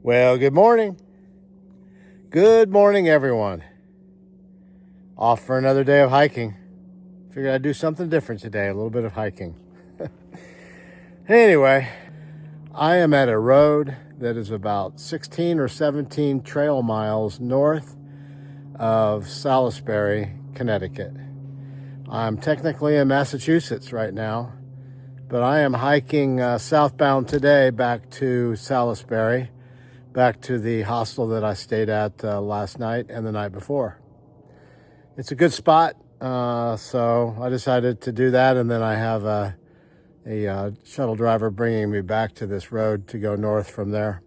Well, good morning. Good morning, everyone. Off for another day of hiking. Figured I'd do something different today, a little bit of hiking. Anyway, I am at a road that is about 16 or 17 trail miles north of Salisbury, Connecticut. I'm technically in Massachusetts right now, but I am hiking southbound today back to Salisbury, back to the hostel that I stayed at last night and the night before. It's a good spot, so I decided to do that, and then I have a shuttle driver bringing me back to this road to go north from there.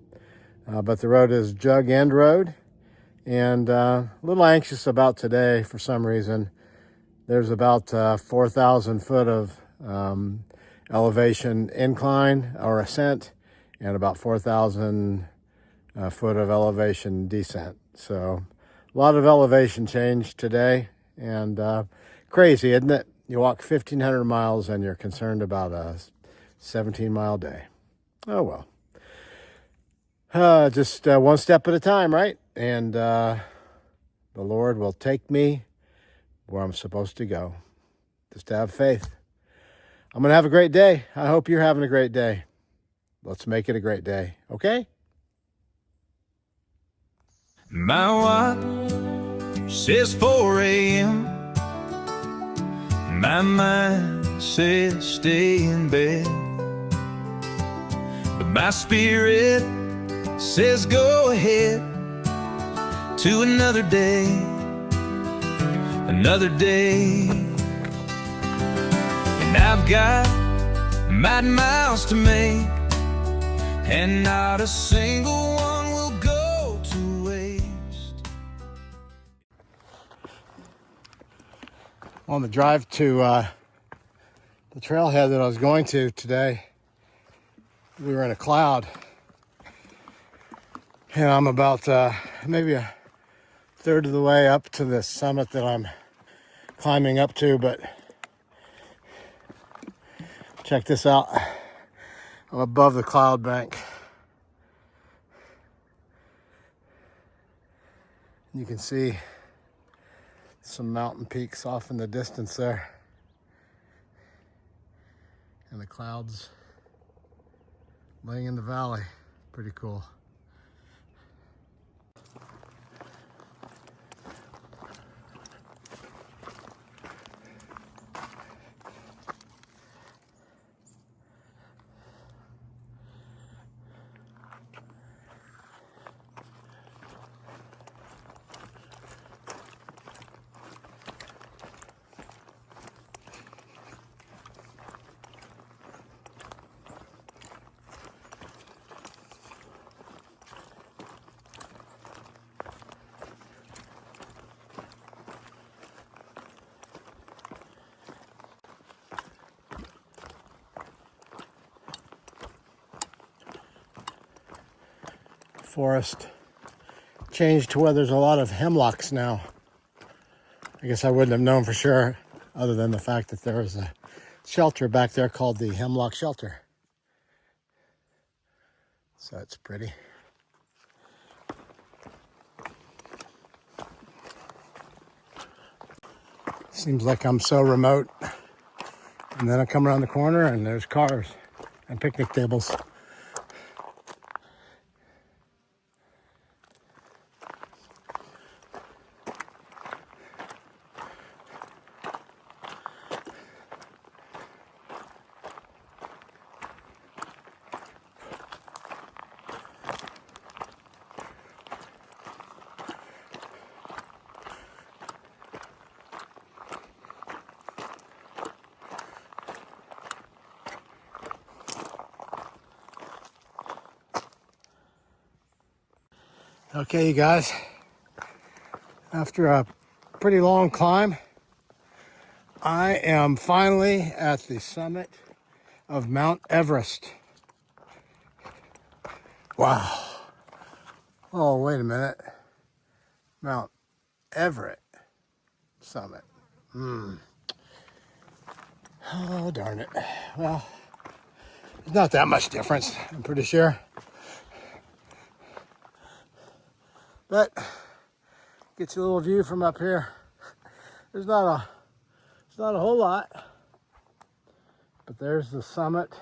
But the road is Jug End Road, and a little anxious about today for some reason. There's about 4,000 foot of elevation incline or ascent, and about 4,000 foot of elevation descent. So a lot of elevation change today, and crazy, isn't it? You walk 1,500 miles and you're concerned about a 17-mile day. Oh, well. Just one step at a time, right? And the Lord will take me where I'm supposed to go. Just have faith. I'm going to have a great day. I hope you're having a great day. Let's make it a great day, okay? My watch says 4 a.m. My mind says stay in bed, but my spirit says go ahead to another day, another day. And I've got miles to make, and not a single one will go to waste. On the drive to the trailhead that I was going to today, we were in a cloud, and I'm about maybe a third of the way up to this summit that I'm climbing up to. But check this out. I'm above the cloud bank. You can see some mountain peaks off in the distance there, and the clouds laying in the valley. Pretty cool. Forest changed to where there's a lot of hemlocks now. I guess I wouldn't have known for sure, other than the fact that there is a shelter back there called the Hemlock Shelter. So it's pretty. Seems like I'm so remote. And then I come around the corner and there's cars and picnic tables. Okay, you guys, after a pretty long climb, I am finally at the summit of Mount Everest. Wow. Oh, wait a minute. Mount Everett summit. Oh, darn it. Well, there's not that much difference, I'm pretty sure. But get you a little view from up here. There's not a whole lot, but there's the summit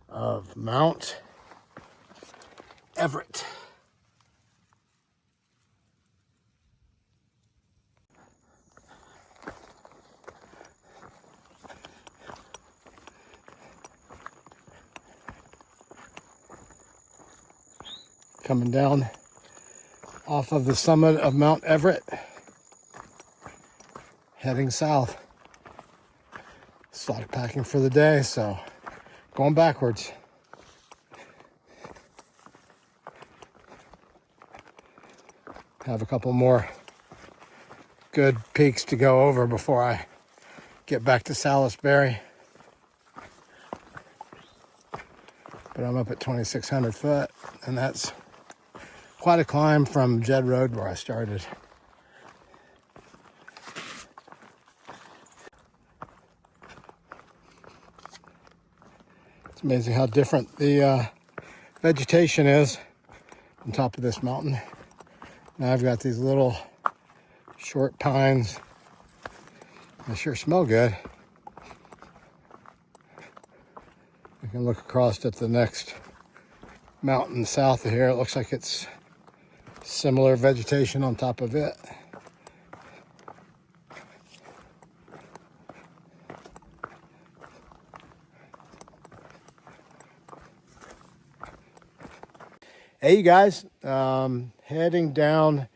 of Mount Everett. Coming down off of the summit of Mount Everett, heading south. Started packing for the day, so going backwards. Have a couple more good peaks to go over before I get back to Salisbury. But I'm up at 2,600 foot, and that's quite a climb from Jed Road where I started. It's amazing how different the vegetation is on top of this mountain. Now I've got these little short pines. They sure smell good. You can look across at the next mountain south of here. It looks like it's similar vegetation on top of it. Hey, you guys, heading down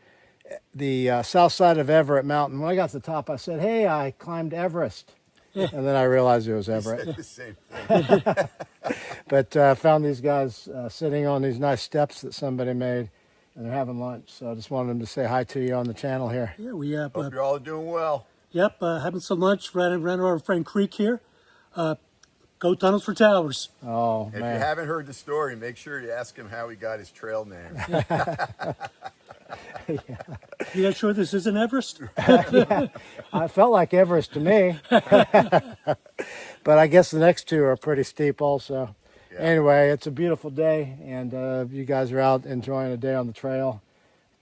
the south side of Everett Mountain. When I got to the top, I said, hey, I climbed Everest. And then I realized it was Everett. You said the same thing. But found these guys sitting on these nice steps that somebody made, and they're having lunch. So I just wanted them to say hi to you on the channel here. Yeah, we Hope you're all doing well. Yep, having some lunch right around our friend Creek here. Go Tunnels for Towers. Oh, If you man. haven't heard the story, make sure you ask him how he got his trail name. You not sure this isn't Everest? Yeah, I felt like Everest to me. But I guess the next two are pretty steep also. Yeah. Anyway, it's a beautiful day, and you guys are out enjoying a day on the trail.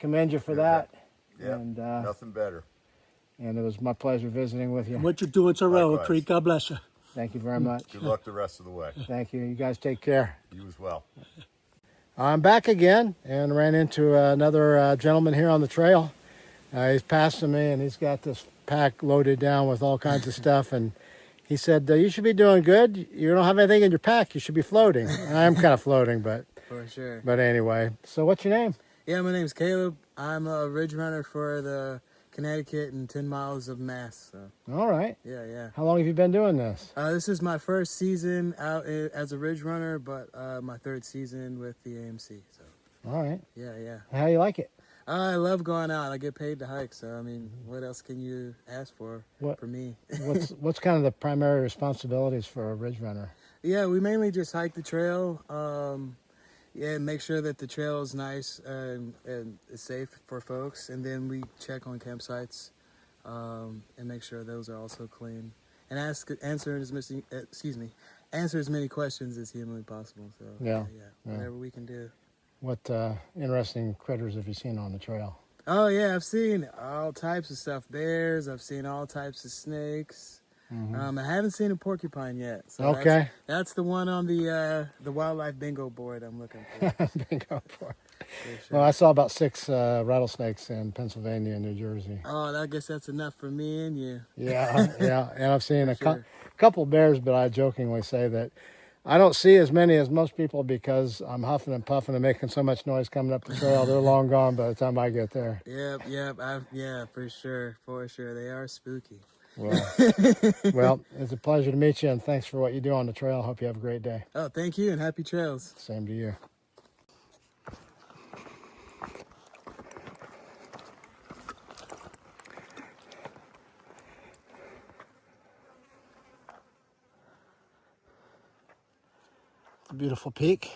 Commend you for that. Yeah, And, nothing better. and it was my pleasure visiting with you. What you're doing so well, Likewise. Creek. God bless you. Thank you very much. Good luck the rest of the way. Thank you. You guys take care. You as well. I'm back again and ran into another gentleman here on the trail. He's passing me, and he's got this pack loaded down with all kinds of stuff. And he said, you should be doing good. You don't have anything in your pack. You should be floating. And I am kind of floating, but For sure. anyway. So what's your name? Yeah, my name's Caleb. I'm a ridge runner for the Connecticut and 10 miles of Mass. So, All right. yeah. How long have you been doing this? This is my first season out as a ridge runner, but my third season with the AMC. So, All right. yeah. How you like it? I love going out. I get paid to hike, so I mean, what else can you ask for What- for me? What's kind of the primary responsibilities for a ridge runner? Yeah, we mainly just hike the trail. Make sure that the trail is nice and is safe for folks, and then we check on campsites and make sure those are also clean, and answer as many questions as humanly possible. So Yeah. whatever we can do. What interesting critters have you seen on the trail? Oh yeah, I've seen all types of stuff. Bears. I've seen all types of snakes. I haven't seen a porcupine yet. So Okay. that's the one on the wildlife bingo board I'm looking for. Bingo for. for sure. Well, I saw about 6 rattlesnakes in Pennsylvania and New Jersey. Oh, I guess that's enough for me and you. Yeah. And I've seen a Sure. couple bears, but I jokingly say that I don't see as many as most people because I'm huffing and puffing and making so much noise coming up the trail. They're long gone by the time I get there. Yep. Yeah, for sure. They are spooky. Well, it's a pleasure to meet you, and thanks for what you do on the trail. Hope you have a great day. Oh, thank you and happy trails. Same to you. It's a beautiful peak.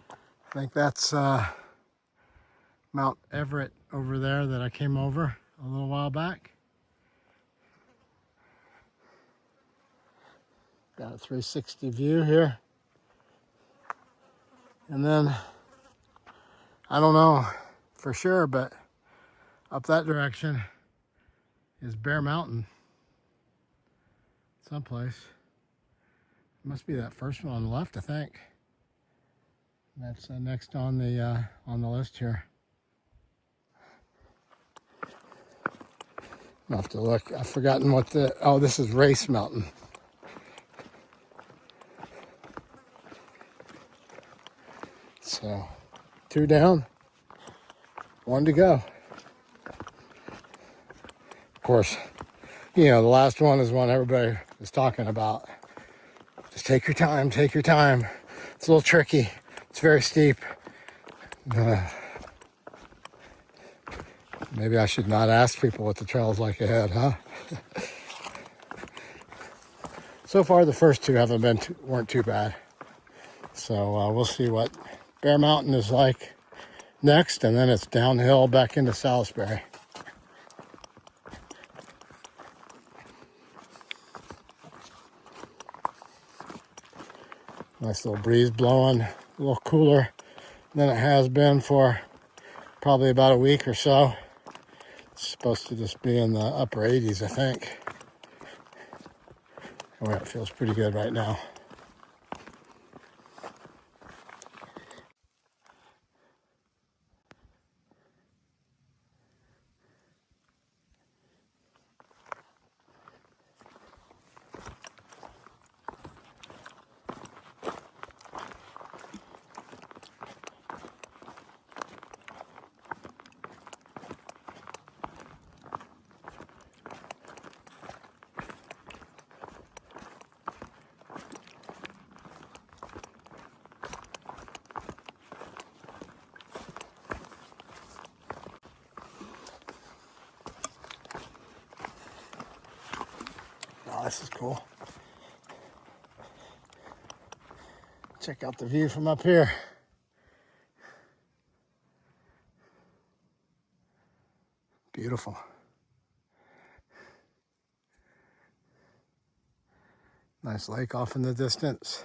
I think that's Mount Everett over there that I came over a little while back. Got a 360 view here. And then I don't know for sure, but up that direction is Bear Mountain someplace. Must be that first one on the left, I think. That's next on the list here. I'll have to look. I've forgotten what oh, this is Race Mountain. So 2 down, 1 to go. Of course, you know, the last one is one everybody is talking about. Just take your time, take your time. It's a little tricky. It's very steep. Maybe I should not ask people what the trail's like ahead, huh? So far, the first 2 weren't too bad. So we'll see what Bear Mountain is like next, and then it's downhill back into Salisbury. Nice little breeze blowing, a little cooler than it has been for probably about a week or so. It's supposed to just be in the upper 80s, I think. Oh, it feels pretty good right now. Oh, this is cool. Check out the view from up here. Beautiful. Nice lake off in the distance.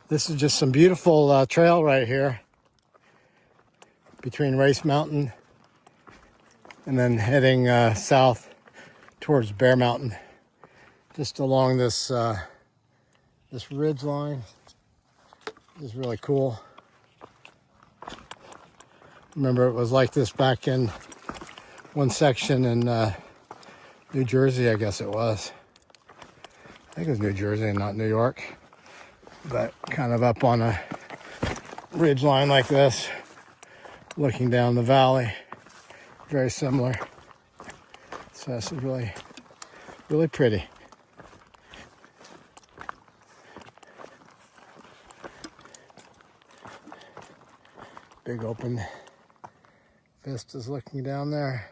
This is just some beautiful trail right here between Race Mountain and then heading south towards Bear Mountain, just along this this ridge line. This is really cool. Remember, it was like this back in one section in New Jersey, I guess it was. I think it was New Jersey and not New York, but kind of up on a ridge line like this, looking down the valley. Very similar. So this is really, really pretty. Big open vistas looking down there.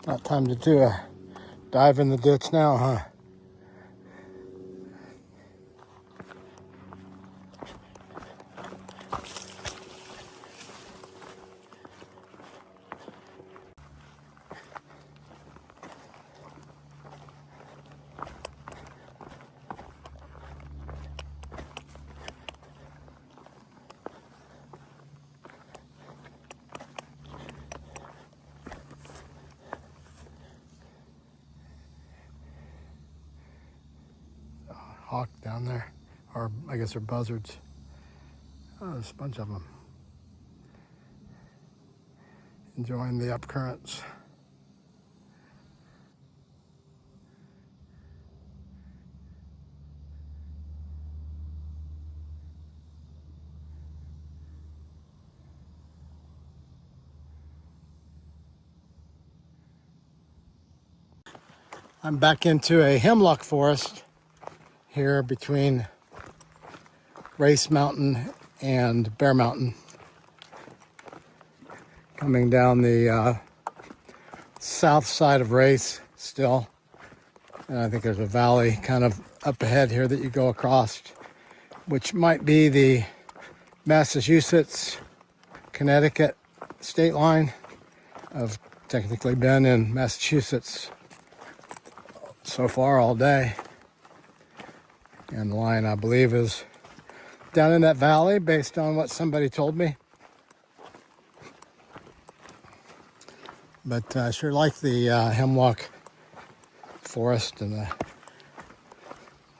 Not time to do a dive in the ditch now, huh? Hawk down there, or I guess they're buzzards. Oh, there's a bunch of them. Enjoying the up currents. I'm back into a hemlock forest here between Race Mountain and Bear Mountain. Coming down the south side of Race still. And I think there's a valley kind of up ahead here that you go across, which might be the Massachusetts, Connecticut state line. I've technically been in Massachusetts so far all day. And the line, I believe, is down in that valley based on what somebody told me. But I sure like the hemlock forest, and the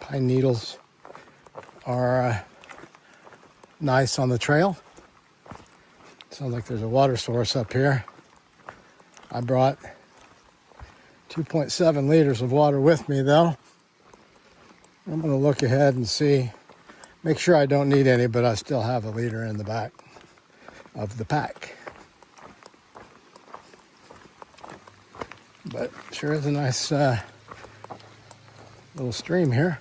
pine needles are nice on the trail. Sounds like there's a water source up here. I brought 2.7 liters of water with me though. I'm going to look ahead and see, make sure I don't need any, but I still have a liter in the back of the pack. But sure is a nice little stream here.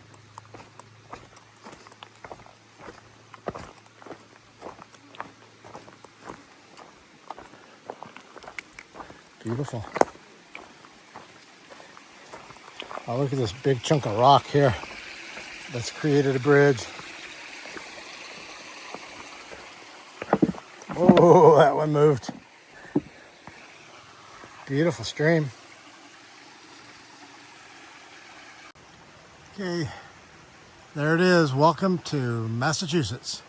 Beautiful. Oh, look at this big chunk of rock here that's created a bridge. Oh, that one moved. Beautiful stream. Okay, there it is. Welcome to Massachusetts.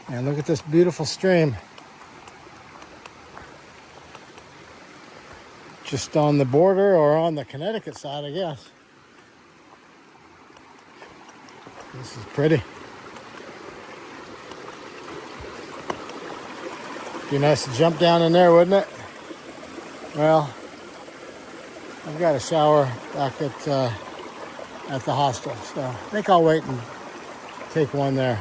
And look at this beautiful stream. Just on the border or on the Connecticut side, I guess. This is pretty. Be nice to jump down in there, wouldn't it? Well, I've got a shower back at the hostel, so I think I'll wait and take one there.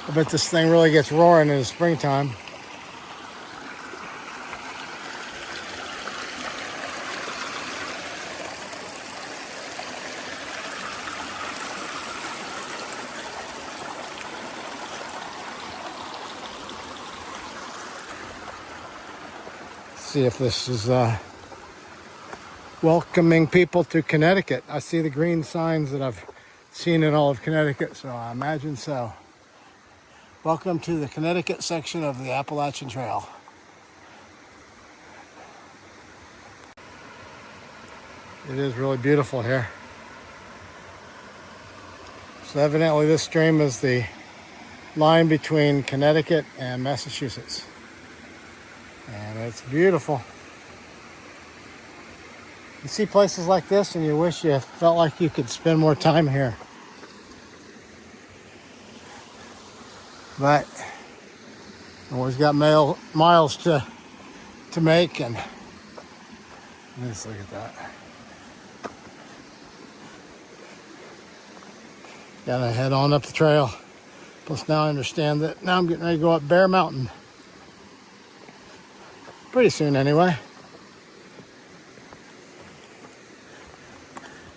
I bet this thing really gets roaring in the springtime. See if this is welcoming people to Connecticut. I see the green signs that I've seen in all of Connecticut, so I imagine so. Welcome to the Connecticut section of the Appalachian Trail. It is really beautiful here. So evidently this stream is the line between Connecticut and Massachusetts. And it's beautiful. You see places like this and you wish you felt like you could spend more time here. But always got miles to make, and let's look at that. Gotta head on up the trail. Plus now I understand that now I'm getting ready to go up Bear Mountain. Pretty soon anyway.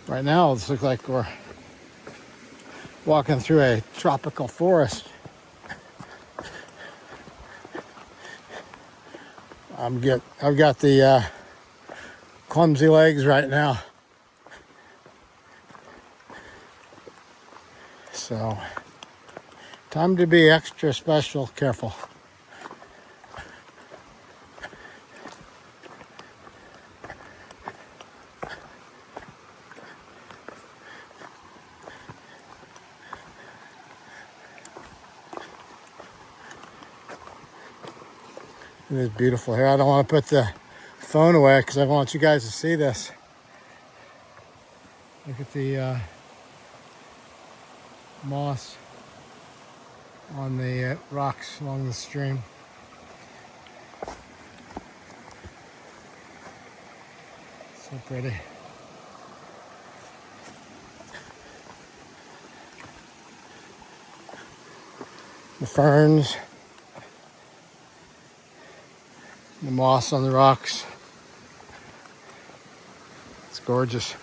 Right now, it looks like we're walking through a tropical forest. I've got the clumsy legs right now. So, time to be extra special careful. It is beautiful here. I don't want to put the phone away because I want you guys to see this. Look at the moss on the rocks along the stream. So pretty. The ferns, the moss on the rocks. It's gorgeous.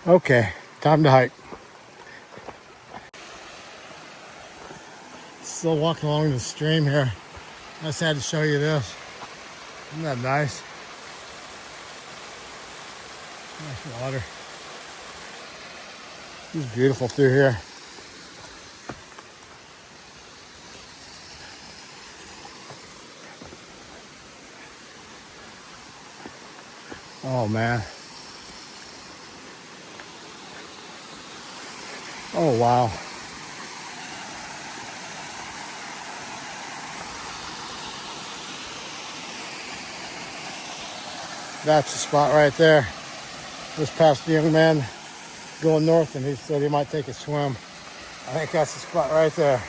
Okay, time to hike. Still walking along the stream here. I just had to show you this. Isn't that nice? Nice water. It's beautiful through here. Oh man. Oh wow. That's the spot right there. Just past the young man going north, and he said he might take a swim. I think that's the spot right there.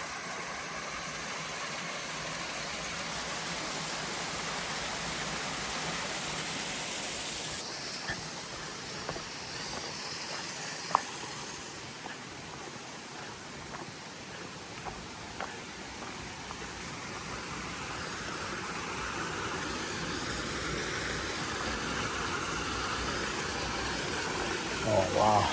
Oh wow.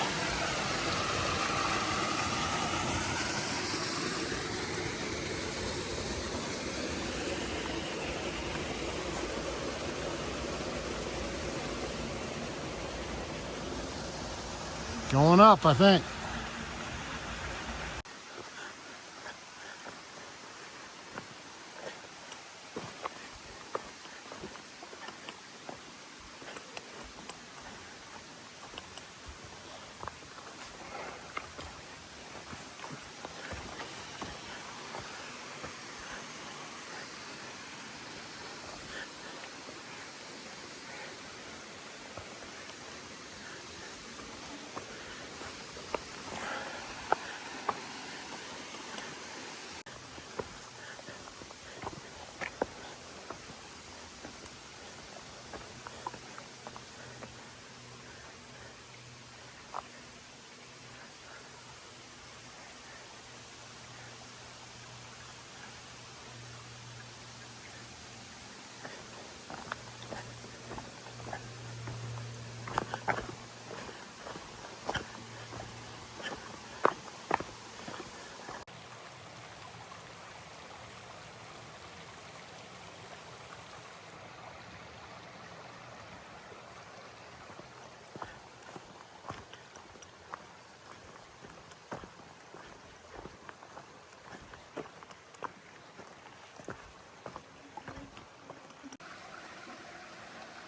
Going up, I think.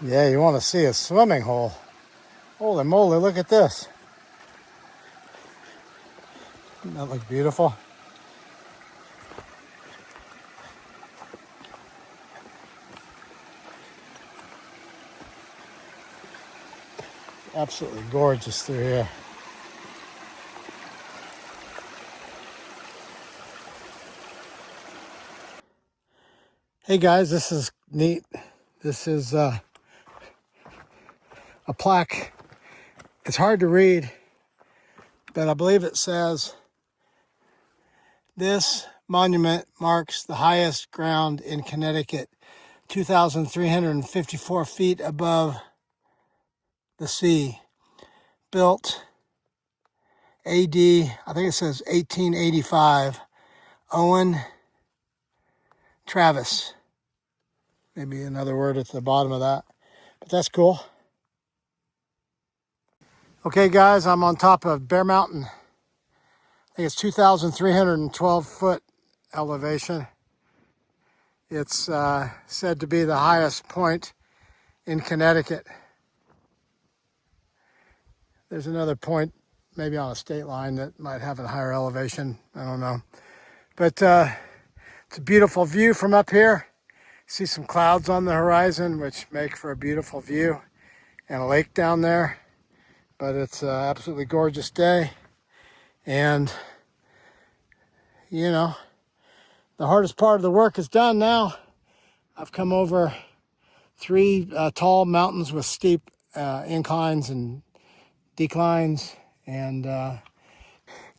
Yeah, you want to see a swimming hole. Holy moly, look at this. Doesn't that look beautiful? Absolutely gorgeous through here. Hey guys, this is neat. This is a plaque. It's hard to read, but I believe it says This monument marks the highest ground in Connecticut, 2,354 feet above the sea. Built AD, I think it says 1885. Owen Travis. Maybe another word at the bottom of that, but that's cool. Okay guys, I'm on top of Bear Mountain. I think it's 2,312 foot elevation. It's said to be the highest point in Connecticut. There's another point, maybe on a state line, that might have a higher elevation. I don't know. But it's a beautiful view from up here. See some clouds on the horizon, which make for a beautiful view, and a lake down there. But it's an absolutely gorgeous day. And, you know, the hardest part of the work is done now. I've come over 3 tall mountains with steep inclines and declines, and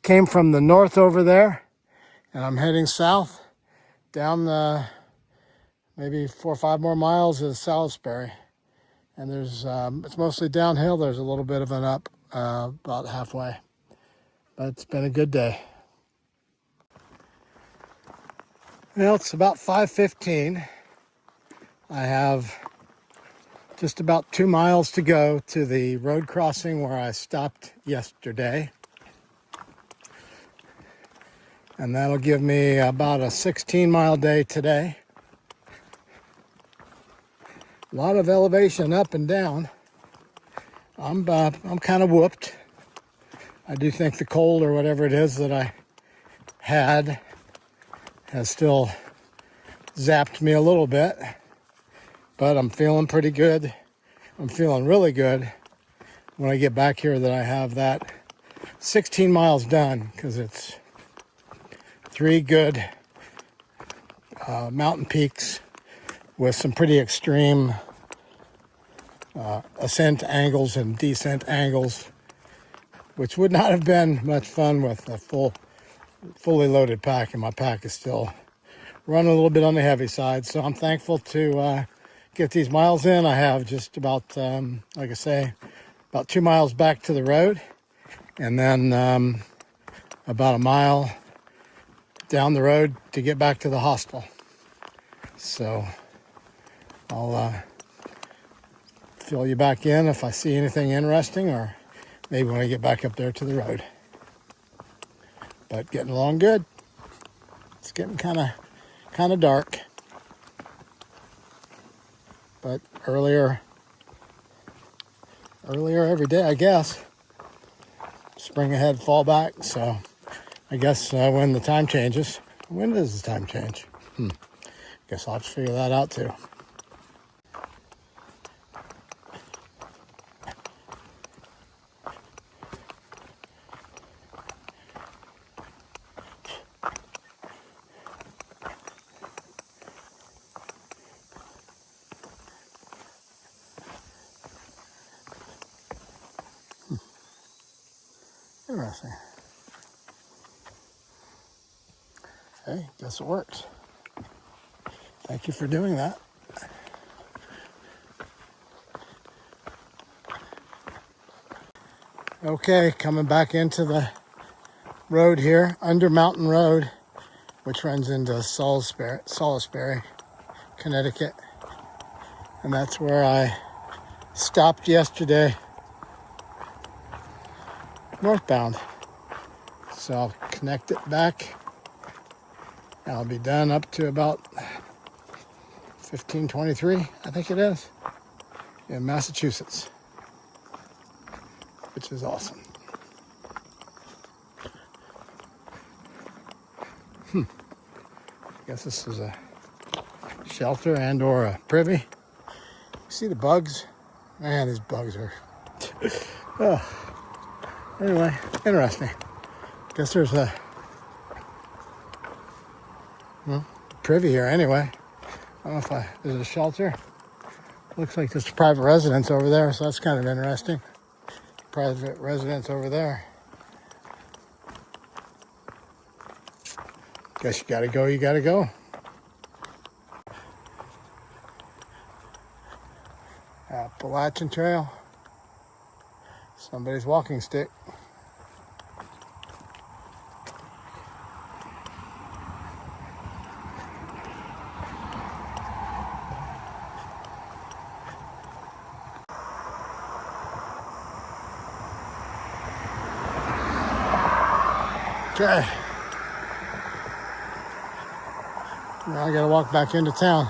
came from the north over there, and I'm heading south down the maybe 4 or 5 more miles to Salisbury. And there's it's mostly downhill. There's a little bit of an up about halfway, but it's been a good day. Well, it's about 5:15. I have just about 2 miles to go to the road crossing where I stopped yesterday. And that'll give me about a 16-mile day today. A lot of elevation up and down. I'm kind of whooped. I do think the cold or whatever it is that I had has still zapped me a little bit, but I'm feeling pretty good. I'm feeling really good when I get back here that I have that 16 miles done, because it's 3 good mountain peaks with some pretty extreme ascent angles and descent angles, which would not have been much fun with a fully loaded pack, and my pack is still running a little bit on the heavy side. So I'm thankful to get these miles in. I have just about, like I say, about 2 miles back to the road, and then about a mile down the road to get back to the hostel. So I'll fill you back in if I see anything interesting, or maybe when I get back up there to the road. But getting along good. It's getting kind of dark. But earlier every day, I guess. Spring ahead, fall back. So I guess when the time changes. When does the time change? Guess I'll have to figure that out too. Interesting. Hey, guess it works. Thank you for doing that. Okay, coming back into the road here, Under Mountain Road, which runs into Salisbury, Connecticut. And that's where I stopped yesterday, northbound. So I'll connect it back. I'll be done up to about 1523, I think it is, in Massachusetts, which is awesome. I guess this is a shelter and or a privy. See the bugs? Man, these bugs are... oh. Anyway, interesting. Guess there's a privy here anyway. I don't know if there's a shelter. Looks like there's a private residence over there, so that's kind of interesting. Private residence over there. Guess you gotta go, you gotta go. Appalachian Trail. Somebody's walking stick. Okay. Now I gotta walk back into town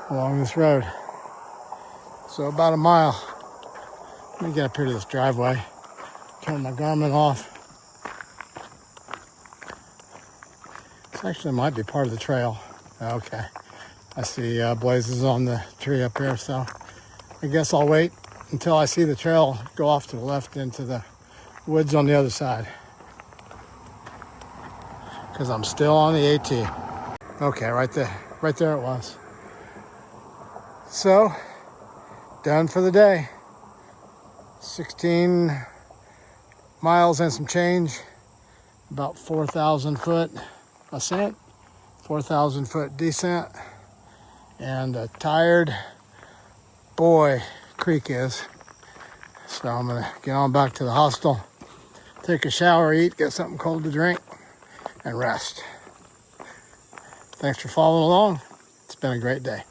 along this road. So about a mile. Let me get up here to this driveway. Turn my Garmin off. This actually might be part of the trail. Okay. I see blazes on the tree up here, so I guess I'll wait until I see the trail go off to the left into the woods on the other side. Because I'm still on the AT. Okay, right there it was. So, done for the day. 16 miles and some change. About 4,000 foot ascent, 4,000 foot descent. And a tired boy Creek is. So I'm gonna get on back to the hostel, take a shower, eat, get something cold to drink, and rest. Thanks for following along. It's been a great day.